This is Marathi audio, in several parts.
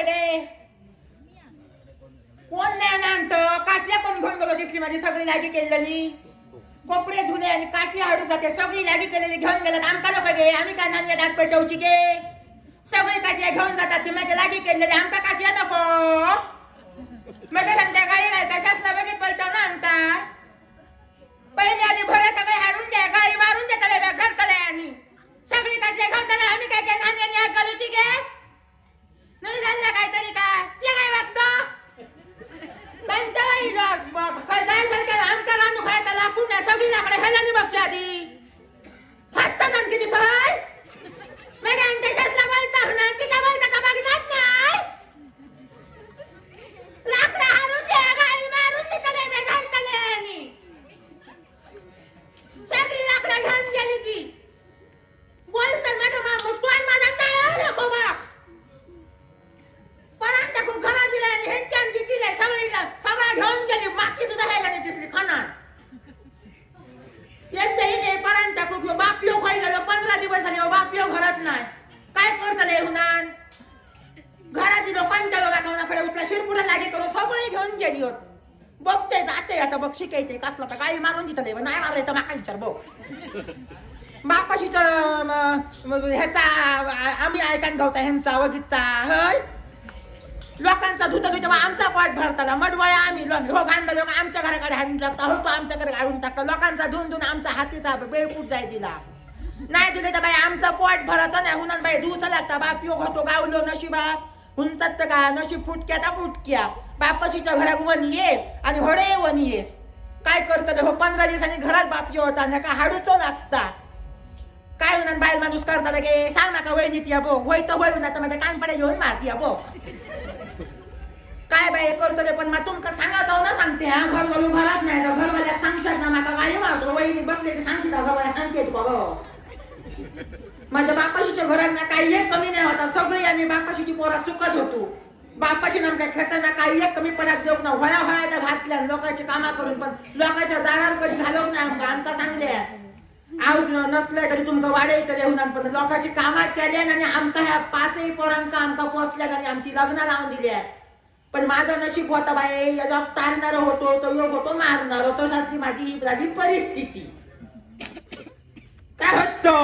गे कोण नाही आणतं काचल्या कोण घेऊन गेलो दिसली माझी सगळी लागी केलेली कपडे धुले आणि काची हाडू जाते सगळी लागी केलेली घेऊन गेलात आमका लोक गे आम्ही काय नानी दाट पेटवची गे सगळी काची घेऊन जातात ती माझ्या लागी केलेली आमका काची नको मग सांगता गाडी घालता शासला बघित बोलतो ना आणता पहिले आधी भरे सगळे हाडून द्या गाडी मारून द्या त्याला घरतले आणि सगळी काची घेऊन त्याला आम्ही काय काय नानी आणि घालूची गे नाही झालं काहीतरी काय ते काय वागतं आमच्या रानू खायला लाकूड नाही सगळी लाकडे खायला बघते आधी हसतात आमची दिसाय मग त्याच्यातला बोलता ना तिथं बोलता का बघितलं नाही लाकडं हारून द्या गाडी मारून तिथले मी घालतले आणि सगळी लाकडं घेऊन गेली ती बोलतात माझं मामू तू माझा काय नको बघ परंतु खूप घरात दिला आणि ह्यांच्या आणखी दिले सगळ्या घेऊन गेली माती सुद्धा घ्यायला नाही दिसली खाणार यांच्या इथे परंतु खूप बाप येऊ खाई गेलो 15 दिवस झाले बाप येऊ घरात नाही काय करतले हुनान घरात लोकांच्या बाबाकडे उठला शिरपुडा लागे करून सगळे घेऊन गेली होत बघते जाते आता बघ शिकायचे कसला तर गाडी मारून तिथं नाही मारले तर माका विचार बघ बापाशी तर ह्याचा आम्ही ऐकान गावता ह्यांचा वगीचा हय लोकांचा धुता धुता आमचा पाठ भरताला मडवळ्या आम्ही हो गांधा लोक आमच्या घराकडे हाडून टाकता हो तो आमच्या घराकडे हाडून टाकता लोकांचा धुवून धुवून आमचा हातीचा बेळकूट जाय दिला नाही दिले तर बाई आमचा पोट भरायचा नाही हुनन बाई धुचा लागता बाप योग होतो गावलो नशिबात हुनतात तर का नशीब फुटक्या तर फुटक्या बापाशीच्या घरात वन येस आणि होडे वन येस काय करतात हो 15 दिवसांनी घरात बाप यो होता का हाडूचो लागता काय हुनन बाईल माणूस करता लगे सांग नका वय नीती बो होय तर वळून आता माझ्या कानपड्या घेऊन मारती बो काय बाई करतले पण मग तुमका सांगा जाऊ ना सांगते हा घरवालू भरत नाही घरवाल्याक सांगशात ना माका गाडी मारतो वहिनी बसले की सांगते घरवाल्या सांगते तुका माझ्या बापाशीच्या घरात ना काही एक कमी नाही होता सगळी आम्ही बापाशीची पोरा सुखत होतो बापाशी नमका खेचांना काही एक कमी पडत देऊ ना होया होया त्या घातल्या लोकांची कामा करून पण लोकांच्या दारात कधी घालवत नाही आमका सांगले आऊस नसले तरी तुमका वाडे तरी होणार पण लोकांची कामा केल्या आणि आमका ह्या 5ही पोरांका आमका पोचल्या आणि आमची लग्न लावून दिली पण माझं नशीब होता बाई या जॉब तारणार होतो तो योग होतो मारणार होतो सारखी माझी झाली परिस्थिती काय होतो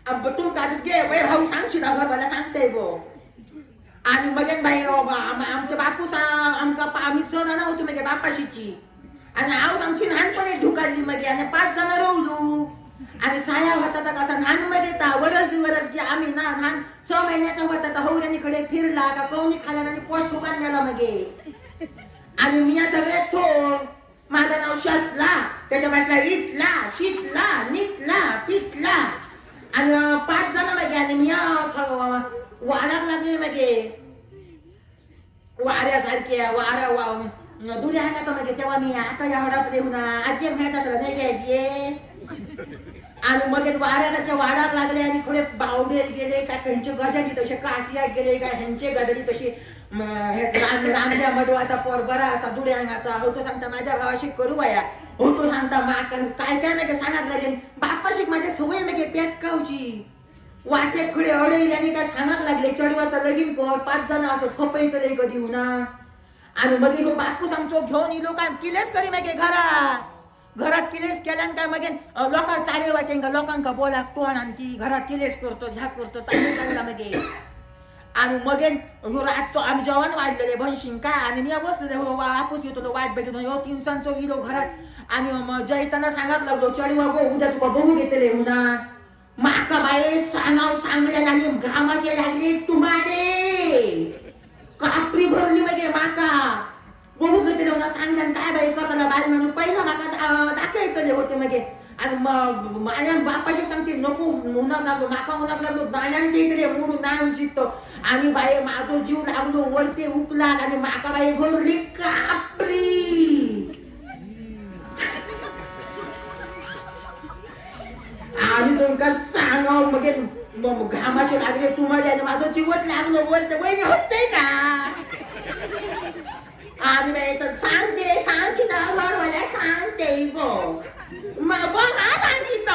अब तुमका गे वय भाऊ सांगशी ना घरवाला सांगते गो आणि मग बाई आमचे बापू आमका आम्ही सण होतो म्हणजे बापाशीची आणि आऊस आमची लहानपणी ढुकाडली मग आणि 5 जण रवलू आणि साया होता तर कसा लहान मध्ये वरस की आम्ही ना लहान 6 महिन्याचा होता तर हौऱ्यानीकडे फिरला का कोणी खाला आणि पोट फुकान गेला मगे आणि मी सगळ्यात थोर माझं नाव शसला त्याच्या वाटला इटला शिटला निटला पिटला आणि 5 जण मगे आणि मी वाराक लागले मगे वाऱ्यासारख्या वारा दुऱ्या हाताचा मगे तेव्हा मी आता या हडापले होना आजी मिळतात नाही घ्यायची आणि मग वाऱ्यासारख्या वाढाक लागले आणि थोडे बावडे गेले काय त्यांचे गजाली तसे काठिया गेले काय ह्यांचे गजाली तसे रामल्या मडवाचा पोर बरा असा दुड्या अंगाचा होतो सांगता माझ्या भावाशी करू बाया होतो सांगता काय काय मागे सांगत लागले बापाशी माझ्या सवय मागे पेटकावची वाटे खुडे अडवले आणि काय सांगत लागले चढवाचा लगीन कर 5 जण असं खपयतले कधी होना आणि मग बापू सांगतो घेऊन येलो काय किलेस करी मागे घरात किलेस केल्यान काय मग लोक चाले वाटेन का लोकांका बोला तोंड आणखी घरात किलेस करतो ह्या करतो चांगला मगे आणि मग रात तो आम्ही जेवण वाढलेले बनशिंग काय आणि मी बसले वापस येतो वाट बघून 3 सांचो गेलो घरात आणि जयताना सांगत लागलो चढवा गो उद्या तुका बघू घेतले उन्हा माका बाई सांगल्या लागली घामाचे लागली तुम्हारे कापरी भरली मगे माका बघू घेतले उन्हा सांगल्या काय बाई करताना बाई म्हणून पहिला माका दाखवतले होते मगे आणि माझ्या बापाशी सांगते नको उन्हात लागलो माका उन्हात लागलो दाण्यांच्या इकडे मोडून नाळून शिकतो आणि बाई माझो जीव लागलो वरते उकला आणि माका बाई भरली कापरी आणि तुमका सांगाव मगे घामाचे लागले तुम्हाला आणि माझं जीवच लागलो वरते वहिनी होते का आणि बाई सांगते सांगची ना घरवाल्या सांगते बघ हा सांगितलं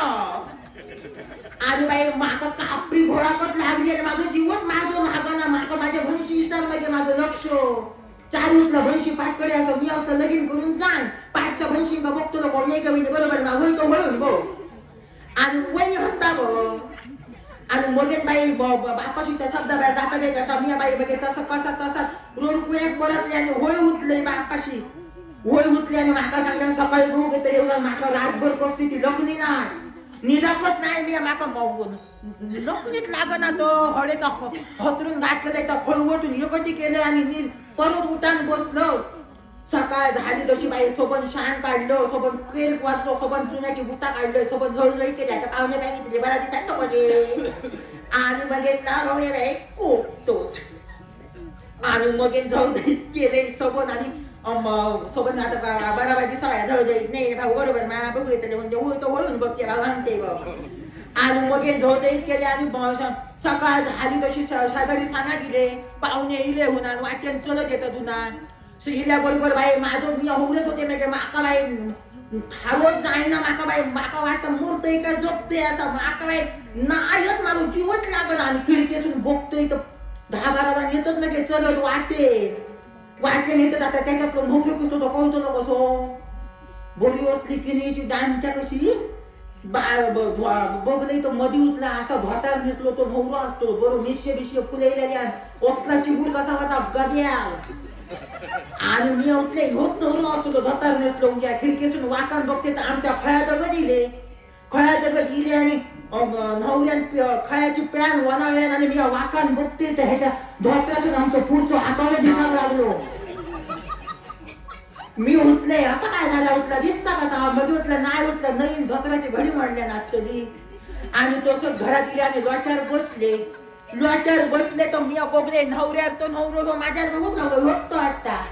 आणि बाई माका कापरी घोडापत लागली आणि माझं जीवच माझं लागलं शो चारी उठला भैंशी पाटकडे असं मी आता लगीन करून जाण पाठच्या भैंशींका बघतो नको मी कमी बरोबर ना होईल तो वळून बघ आणि वहिनी होता बघ आणि मगेन बाई बापाशी त्या शब्द बाहेर जाता नाही त्याचा मी बाई बघे तसं कसा तसा रोड कुळ्यात परतले आणि होय उठले बापाशी होय उठले आणि माका सांगल्या सकाळी बघू घेतले एवढा माका रातभर कसली ती लग्नी नाही निरापत नाही मी माका मागून लग्नीत लागना तो हळेचा हतरून घातलेला तर खळवटून एकटी केलं आणि परत उठान बसलो सकाळ झाली तशी बाई सोबत शान काढलं सोबत केर वाचलो सोबत चुन्याची बुता काढलं सोबत झळझळी केली आता पाहुणे बाई तिथे बरा दिसत मध्ये आणि मग ना रवळे बाई कोपतोच आणि मग झळझळी केले सोबत आणि सोबत आता बराबर दिसाया झळझळी नाही भाऊ बरोबर ना बघू येते म्हणजे तो वळून बघते भाऊ आणते आणि मग झळझळीत केले आणि सकाळ झाली तशी शेजारी सांगा गेले पाहुणे इले होणार वाटेन चलत येतं तुना हिल्या बरोबर बाई माझं मी होऊनच होते म्हणजे माका बाई थारोत जाईना माका बाई माका वाटतं मूर्तय का झोपते आता माका बाई नायच मारू जीवच लागत आणि खिडकीतून बघतोय तर 10-12 जण येतात म्हणजे चलत वाटले नेतात आता त्याच्यात नवरी कसं तो कोणतो कसो बोली असली की नाही डांच्या कशी बघले तो मधी उठला असा धोतार दिसलो तो नवरा असतो बरोबर मिश्य फुलेल्या ओसलाची गुड कसा होता गद्याल आणि मी उठले होत नवरा असतो तो धोतार नसलो म्हणजे खिडकीतून वाकान बघते तर आमच्या खळ्या जगत इले आणि नवऱ्यान खळ्याची पॅन वनावल्यान आणि मी वाकान बघते तर ह्याच्या धोत्रातून आमचं पुढचं आकावलं दिसायला लागलो मी उठले आता काय झाला उठला दिसता कसा मग उठला नाही उठला नवीन धोत्राची घडी मांडल्या नसतली आणि तसं घरात गेले आणि लोट्यावर बसले तर मी बघले नवऱ्यावर तो नवरो माझ्यावर बघू होतो आता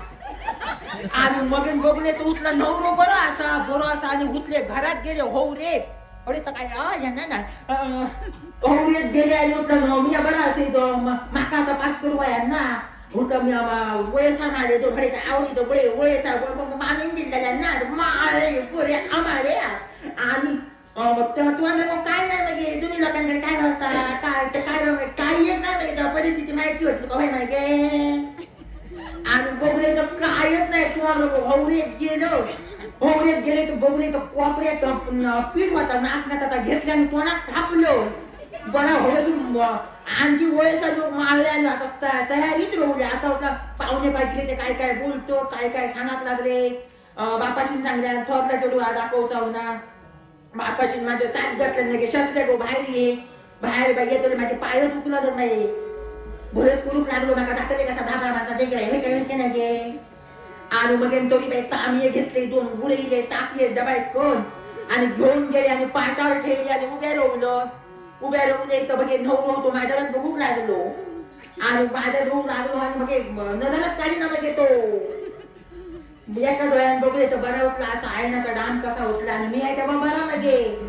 आणि मग बघले तर उठला नवरो बरं असा आणि उठले घरात गेले हो रे अरे तर काय होऊरेत गेले आणि उठला मी बरं असे तो माका आता पास करू यांना उठला मी वयसा मारे तो घडे आवडी तो बळे वयसा मानेन दिलेल्या ना माळे पुरे आमारे आणि तेव्हा काय नाही म्हणजे जुनी लोकांकडे काय होता काय येत नाही म्हणजे तेव्हा परिस्थिती माहिती होती का माहिती आणि बघले तर काय येत नाही तुम्हाला होवरेत गेले तर बघले तर कोपऱ्यात पीठ होता नाचण्यात आता घेतल्याने तोंडात थापलो बरा होऊन आणखी वयचा लोक मारले आता तयारीच रोवले आता पाहुणे पाहिजे ते काय बोलतो काय सांगत लागले बापाशी चांगल्या थोरला चढू दाखवचा होणार बापाची माझ्या साथ घातलं नाही शसले गो बाहेर बाई तरी माझे पाय दुखला तर नाही भरत करूक लागलो माका दाखले कसा धागा माझा ते हे काय नाही आणि मग तरी बाई तांबे घेतले 2 गुळे टाकले डबाय कोण आणि घेऊन गेले आणि पाटावर ठेवले आणि उभ्या राहून इथं बघे नवरो होतो माझ्यावर बघूक लागलो आणि माझ्या रोग लागलो आणि मग नजरात काढी ना मग तो एका डोळ्यात बघले तर बरा उठला असा आयनाचा डाम कसा उठला आणि मी आहे तेव्हा बरा मगे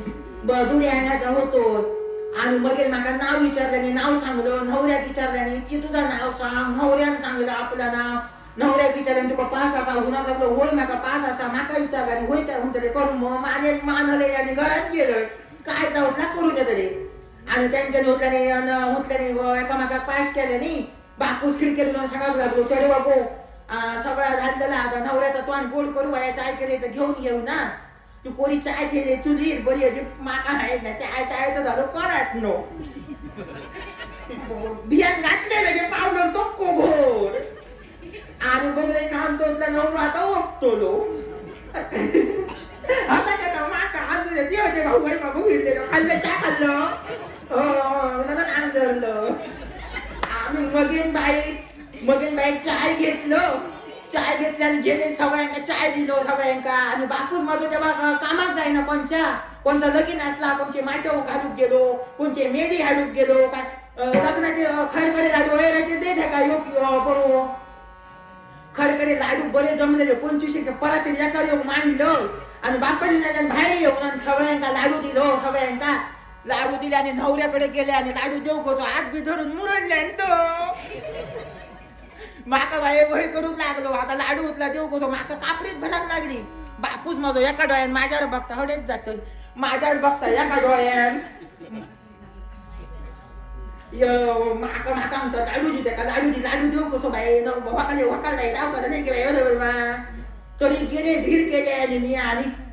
दुडी आयनाचा होतो आणि मग माका नाव विचारल्याने नाव सांगलं नवऱ्यात विचारल्याने की तुझं नाव सांग नवऱ्यानं सांगलं आपलं नाव नवऱ्यात विचारल्याने तुका पास असा होणार लागलो होय माका पास असा माका विचारल्याने होय काय म्हणते करून मग माने मानले आणि गळ्यात गेलं काय तर उठला करू दे तरी आणि त्यांच्याने उठल्याने एकामेका पास केल्याने बापूस खिडकीतून सांगावं लागलो चलो बापू सगळा घातलेला आता नवऱ्याचा तोंड गोड करू बाया चाय केले तर घेऊन येऊ ना तू कोणी चाय ठेवले चुलीर बरी माका आहे ना चाय तर झालं पराठ नो बियाण घातले म्हणजे पावडर चक्को घोर आणि बघले काम तो नवरा आता ओपतो आता का माका आज जे होते भाऊ बघितले खाल्लं चहा खाल्लं अंगरलं आणि मगीन बाई चाय घेतल्याने गेले सगळ्यांका चाय दिलो सगळ्यांका आणि बापूस माझं तेव्हा कामात जाईना कोणचा लगीन असला कोणचे माटव घालूक गेलो कोणचे मेढी घालूक गेलो काय लग्नाचे खडखडे लाडू वैराचे दे का योग करू खडखडे लाडू बरे जमलेले 25 परत एका योग मांडलं आणि बापाने बाहेर येऊन सगळ्यांका लाडू दिलो सगळ्यांका लाडू दिले आणि नवऱ्याकडे गेले आणि लाडू देऊ होतो हात बी धरून मुरडले तो माका बाई वही करू लागलो आता लाडू उतला देऊ होतो माका कापरीत भराक लागली बापूस माझं एका डोळ्यान माझ्यावर बघता हडेच जातोय माझ्यावर बघता एका डोळ्यान म्हाका म्हाका म्हणटा लाडू दी ताका लाडू देऊ कसो बाई वकाल नाही राव का नाही की बरोबर मा तरी गेले धीर केले आणि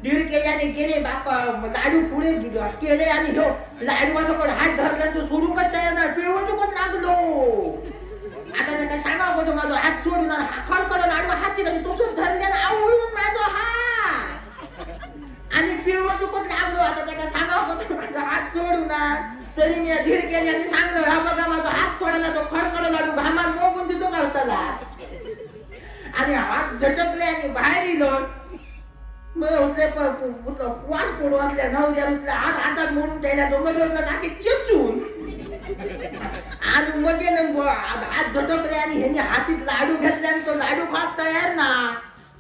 धीर केले आणि गेले बापा लाडू पुढे केले आणि हो लाडू असं कोण हात धरला तो सोडूकच तयार नाही पिळवणूकच लागलो आता त्याला सांगा बघतो माझा हात सोडून खडखड लाडू हात दिला तोच धरले आवळून माझा हात आणि पिळवणूकच लागलो आता त्याला सांगा बघतो माझा हात सोडून तरी मी धीर केले आणि सांगलो हा बघा माझा हात सोडला तो खडखड लाडू घामान मोगून तिथं घालताला आणि हात झटकले आणि बाहेर इलो मग उठले वाट पडू असल्या नवऱ्या उठल्या हातात मोडून द्यायला तो मध्ये होता टाकी चेचून आणि मध्ये हात झटकले आणि ह्यांनी हातीत लाडू घेतले आणि तो लाडू खात तयार ना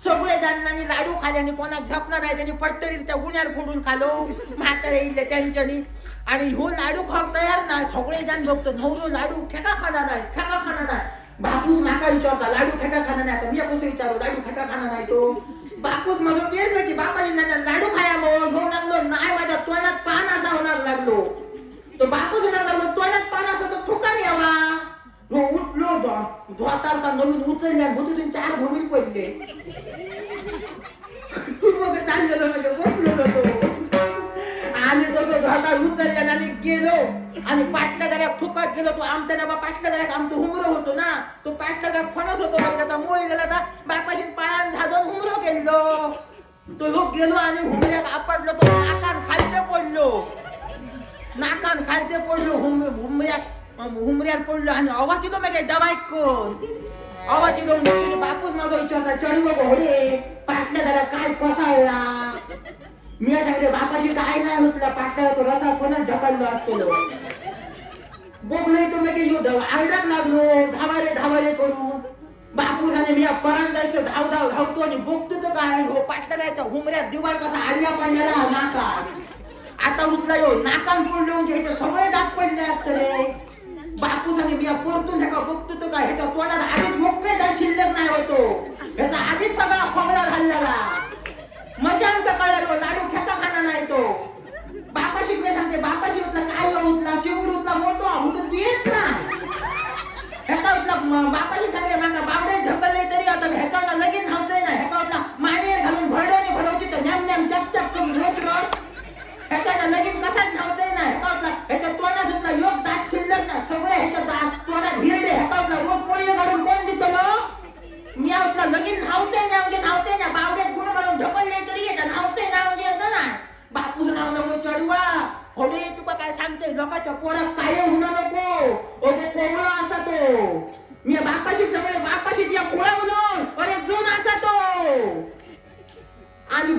सगळे जणांनी लाडू खाले आणि कोणाक झपणार नाही त्यांनी पट्टरीच्या गुन्ह्यावर फोडून खालो म्हातारे इले त्यांच्यानी आणि हो लाडू खात तयार ना सगळे जण बघतो नवरो लाडू ठेका खाणार नाही बापूस माका विचारता लाडू ठेका खाना नाही आता मी कसं विचारू लाडू ठेका खाना नाही तो बापूस माझं केर भेटी बापाची लाडू खाया मग घेऊन लागलो नाही माझ्या तोंडात पान असा होणार लागलो तो बापूस होणार लागलो तोंडात पान असा तो ठोका यावा उठलो धोतारता नवीन उचलल्या भूतून 4 भूमीत पडले खूप चाललेलो म्हणजे बसलो तो आणि तो धोता उचलल्या आणि गेलो आणि पाटल्या दऱ्यात फुकट गेलो तो आमच्या डबा पाटल्या दऱ्यात आमचं हुमरो होतो ना तो पाटल्या दऱ्यात फणस होतो त्याचा मोळी गेला तर बापाशी पायान झाडून हुमरो गेलो तो गेलो आणि हुमऱ्यात आपडलो तो नाकान खालते पडलो हुमऱ्यात पडलो आणि आवाज येतो मागे दबाई कोण आवाज येतो बापूस माझा विचारता चढू घोडे पाटल्या दऱ्यात काय फसावला मी सांगते बापाशी काय नाही म्हटलं पाटल्यावर तो रसा कोणाच ढकललो असतो बोग नाही तो मी आरडात लागलो धावारे करून बापूस आणि मी परान जायचं धावतो आणि बघतो तो काय हो पाटल्या जायच्या हुमऱ्यात दिवार कसा आडव्या पडलेला नाकात आता उठला यो नाकान पडलो म्हणजे ह्याचे सगळे दात पडले असते रे बापूस आणि मी परतून ह्याका बघतो तो काय ह्याच्या तोंडात आधीच मोकळे दात शिल्लक नाही होतो ह्याचा आधीच सगळा खोबरा घाललेला मजा कळलं लाडू खेचा खाना नाही तो बापाशी मी सांगते बापाशी उठला काय उठला चिवड उठला मोठा उठून पियेत ना ह्याचा उठला बापाशी सांगते माझा बावडे ढकलले तरी आता ह्याचा लगीन धावतोय ना ह्याचा उठला मानेर घालून भरडवणे भरवची तर नेम चप करून रोज ह्याचा लगीन कसाच धावतोय ना ह्याचा उठला ह्याच्या तोंडात उठला योग दात शिल्लक ना सगळे ह्याच्या दात तोंडात हिरडे ह्याचा उठला रोज पोळी घालून कोण देतो मी उठला लगीन धावतोय ना बावड्यात गुण घालून ढकलले तरी येतात धावतोय नाव येतं ना बापूच नाव नको चढवा होडे तुका काय सांगते लोकांच्या पोरात काय होणार नको ओके कोवळा असा तो मी बापाशी या कोळा म्हणून अरे जून असा तो आणि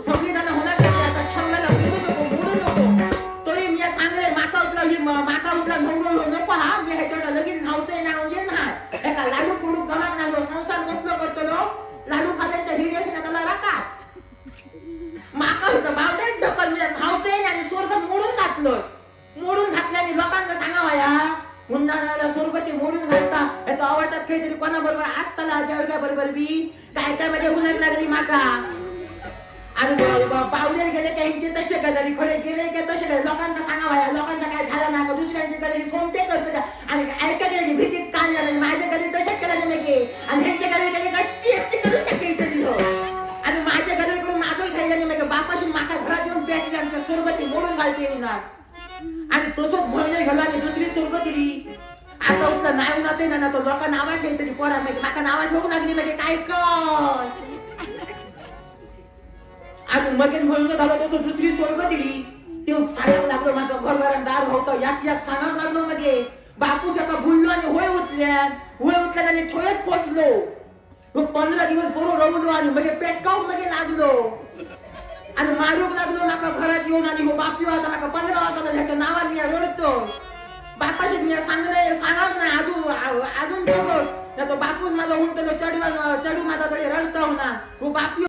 सगळी जण होणार आता ठरलेला मोडू नको तरी मी सांगले माका उठला नको हा मी ह्याच्यावर लगीन धावतोय नाव ना एका लाडू पुडू जमाक नाही संसार कसलो करतो लाडू खाले तर हिडियस ना त्याला राखात माका होतं बावड्यात ढकलले धावतोय आणि स्वर्ग मोडून घातल्याने लोकांना सांगावं या मुन्नाला स्वर्ग ते मोडून घालता याचा आवडतात काहीतरी कोणाबरोबर असताना जेवढ्या बरोबर बी काय त्यामध्ये उलट लागली माका आणि पावलेर गेले त्यांचे तसे गजाली खोडे गेले की तसे लोकांचा सांगावं या लोकांचा काय झाला ना दुसऱ्यांची गजाली सोमते करतो आणि ऐका गेली भीतीत कान झालं माझ्या गली तसे केला नाही आणि ह्यांच्या गली गेले गच्ची करू शकते आणि माझ्या गली करून माझं खायला नाही बापाशी माका घरात येऊन पेटली आमच्या स्वर्गती मोडून घालते येणार आणि तसं म्हणणे घालू आणि दुसरी स्वर्ग दिली आता उठला नाही उन्हाचं ना तो लोक नावा ठेवते पोरा माका नावा ठेवू लागली म्हणजे काय कर आणि मग म्हणून झालं तसं दुसरी स्वर्ग दिली ते सांगायला लागलो माझं घरदार होतं याक सांगायला लागलो मध्ये बापूस एका भुललो आणि होय उठल्या आणि ठोयत पोचलो 15 दिवस बरोबर रवलो आणि म्हणजे पेटकावून मध्ये लागलो आणि मारूक लागलो माका घरात येऊन आणि बापू आता माका 15 वाजता ह्याच्या नावाने मी रडतो बापाशी मी सांगाच नाही अजून बघ तो बापूस माझा उंटलो चढू माझा तरी रडता होणार बापू